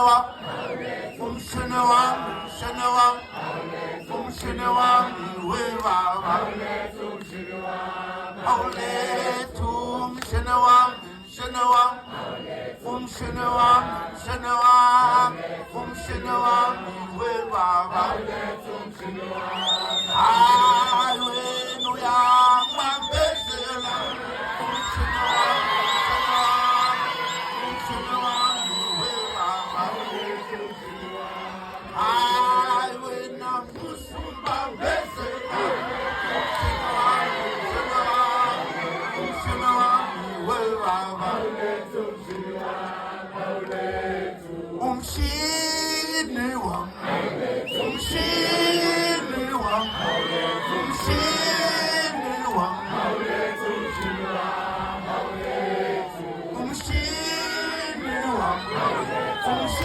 王，奉神的王，神的王，奉神的王为王，好嘞，奉神的王，神的王，奉神的王，神的王，奉神的王为王，哈利路亚，万杯之王，奉神的王，奉神的王为王，I will not lose my blessing. She